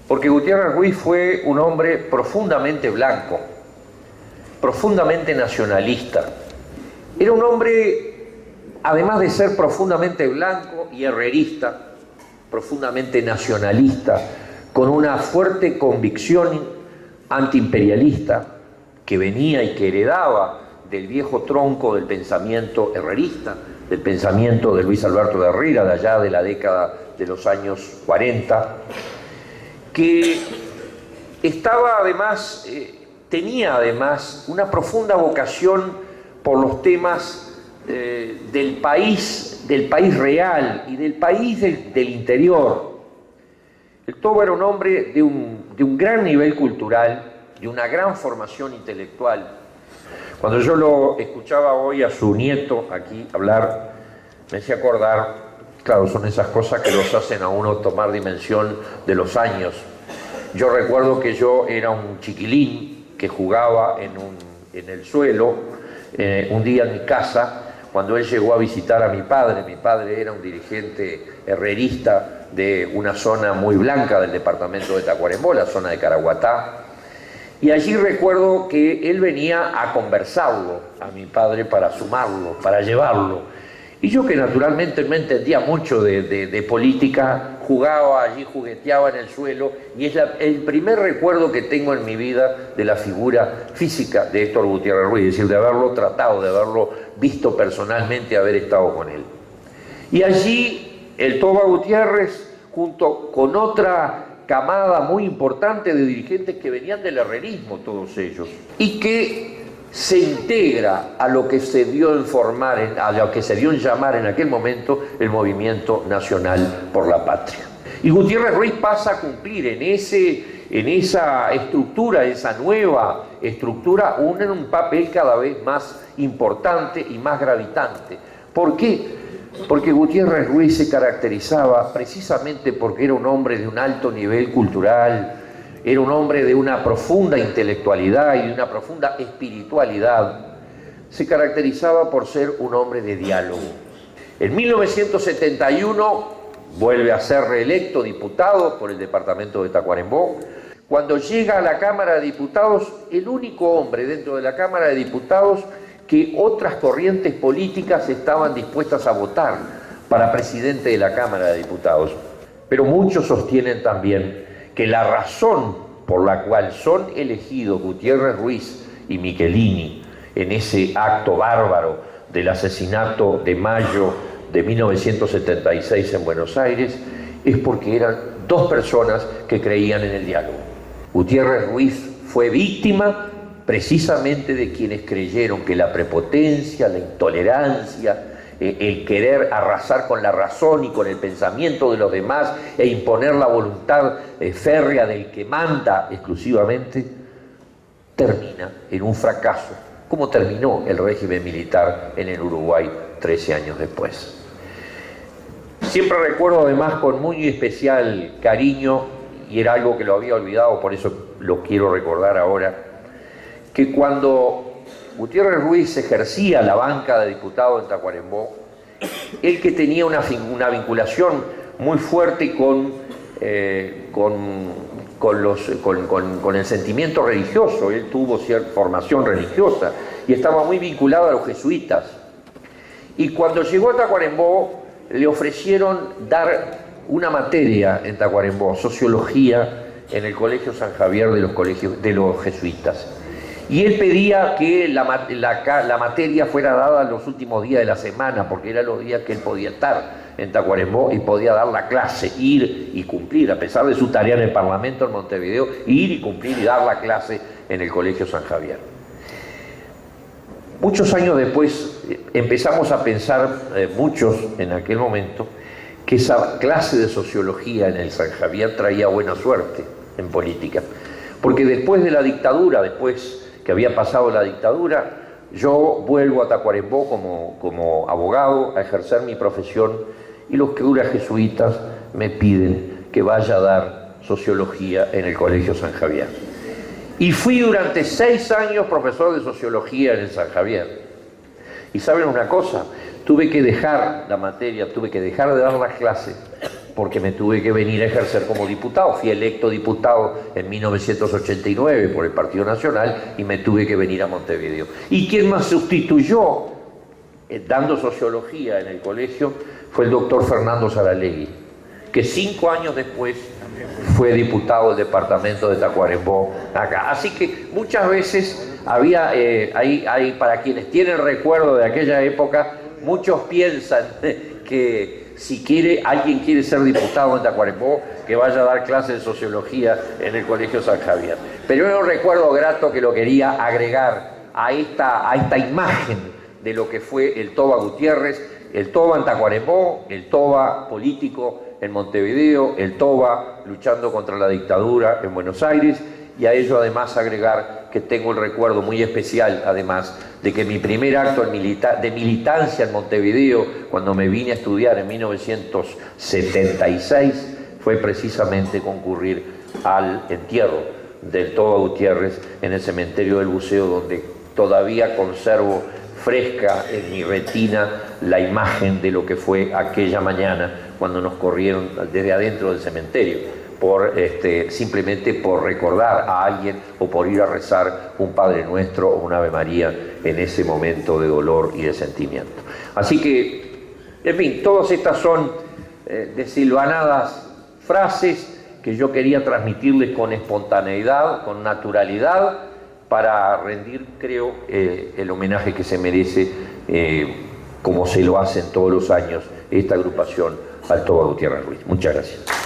porque Gutiérrez Ruiz fue un hombre profundamente blanco, profundamente nacionalista. Era un hombre, además de ser profundamente blanco y herrerista, profundamente nacionalista, con una fuerte convicción antiimperialista que venía y que heredaba del viejo tronco del pensamiento herrerista, del pensamiento de Luis Alberto de Herrera, de allá de la década de los años 40, que estaba además, tenía además una profunda vocación por los temas del país real y del país del interior. El Toba era un hombre de un gran nivel cultural, de una gran formación intelectual. Cuando yo lo escuchaba hoy a su nieto aquí hablar, me hacía acordar, claro, son esas cosas que los hacen a uno tomar dimensión de los años. Yo recuerdo que yo era un chiquilín que jugaba en el suelo un día en mi casa, cuando él llegó a visitar a mi padre. Mi padre era un dirigente herrerista de una zona muy blanca del departamento de Tacuarembó, la zona de Caraguatá. Y allí recuerdo que él venía a conversarlo a mi padre para sumarlo, para llevarlo. Y yo, que naturalmente no entendía mucho de política, jugaba allí, jugueteaba en el suelo, y es el primer recuerdo que tengo en mi vida de la figura física de Héctor Gutiérrez Ruiz, es decir, de haberlo tratado, de haberlo visto personalmente, haber estado con él. Y allí el Toba Gutiérrez, junto con otra camada muy importante de dirigentes que venían del herrerismo, todos ellos, y que se integra a lo que se dio en formar, a lo que se dio en llamar en aquel momento el Movimiento Nacional por la Patria. Y Gutiérrez Ruiz pasa a cumplir en esa estructura, esa nueva estructura, un papel cada vez más importante y más gravitante. ¿Por qué? Porque Gutiérrez Ruiz se caracterizaba precisamente porque era un hombre de un alto nivel cultural, era un hombre de una profunda intelectualidad y de una profunda espiritualidad. Se caracterizaba por ser un hombre de diálogo. En 1971 vuelve a ser reelecto diputado por el departamento de Tacuarembó. Cuando llega a la Cámara de Diputados, el único hombre dentro de la Cámara de Diputados que otras corrientes políticas estaban dispuestas a votar para presidente de la Cámara de Diputados. Pero muchos sostienen también que la razón por la cual son elegidos Gutiérrez Ruiz y Michelini en ese acto bárbaro del asesinato de mayo de 1976 en Buenos Aires es porque eran dos personas que creían en el diálogo. Gutiérrez Ruiz fue víctima precisamente de quienes creyeron que la prepotencia, la intolerancia, el querer arrasar con la razón y con el pensamiento de los demás e imponer la voluntad férrea del que manda exclusivamente, termina en un fracaso, como terminó el régimen militar en el Uruguay 13 años después. Siempre recuerdo además con muy especial cariño, y era algo que lo había olvidado, por eso lo quiero recordar ahora, que cuando Gutiérrez Ruiz ejercía la banca de diputado en Tacuarembó, él, que tenía una vinculación muy fuerte con el sentimiento religioso, él tuvo cierta formación religiosa y estaba muy vinculado a los jesuitas. Y cuando llegó a Tacuarembó, le ofrecieron dar una materia en Tacuarembó, sociología, en el Colegio San Javier de los jesuitas. Y él pedía que la materia fuera dada en los últimos días de la semana, porque eran los días que él podía estar en Tacuarembó y podía dar la clase, ir y cumplir, a pesar de su tarea en el Parlamento en Montevideo, ir y cumplir y dar la clase en el Colegio San Javier. Muchos años después empezamos a pensar, muchos en aquel momento, que esa clase de sociología en el San Javier traía buena suerte en política. Porque después de la dictadura, después que había pasado la dictadura, yo vuelvo a Tacuarembó como abogado a ejercer mi profesión y los curas jesuitas me piden que vaya a dar sociología en el Colegio San Javier. Y fui durante 6 años profesor de sociología en el San Javier. Y ¿saben una cosa? Tuve que dejar la materia, tuve que dejar de dar las clases porque me tuve que venir a ejercer como diputado. Fui electo diputado en 1989 por el Partido Nacional y me tuve que venir a Montevideo. Y quien me sustituyó, dando sociología en el colegio, fue el doctor Fernando Saralegui, que 5 años después fue diputado del departamento de Tacuarembó acá. Así que muchas veces había, hay para quienes tienen recuerdo de aquella época, muchos piensan que si alguien quiere ser diputado en Tacuarembó, que vaya a dar clases de sociología en el Colegio San Javier. Pero era un recuerdo grato que lo quería agregar a esta imagen de lo que fue el Toba Gutiérrez, el Toba en Tacuarembó, el Toba político en Montevideo, el Toba luchando contra la dictadura en Buenos Aires, y a ello además agregar que tengo el recuerdo muy especial, además, de que mi primer acto de militancia en Montevideo, cuando me vine a estudiar en 1976, fue precisamente concurrir al entierro del Toba Gutiérrez en el cementerio del Buceo, donde todavía conservo fresca en mi retina la imagen de lo que fue aquella mañana cuando nos corrieron desde adentro del cementerio, simplemente por recordar a alguien o por ir a rezar un Padre Nuestro o un Ave María en ese momento de dolor y de sentimiento. Así que, en fin, todas estas son desilvanadas frases que yo quería transmitirles con espontaneidad, con naturalidad, para rendir, creo, el homenaje que se merece, como se lo hacen todos los años esta agrupación, al Toba Gutiérrez Ruiz. Muchas gracias.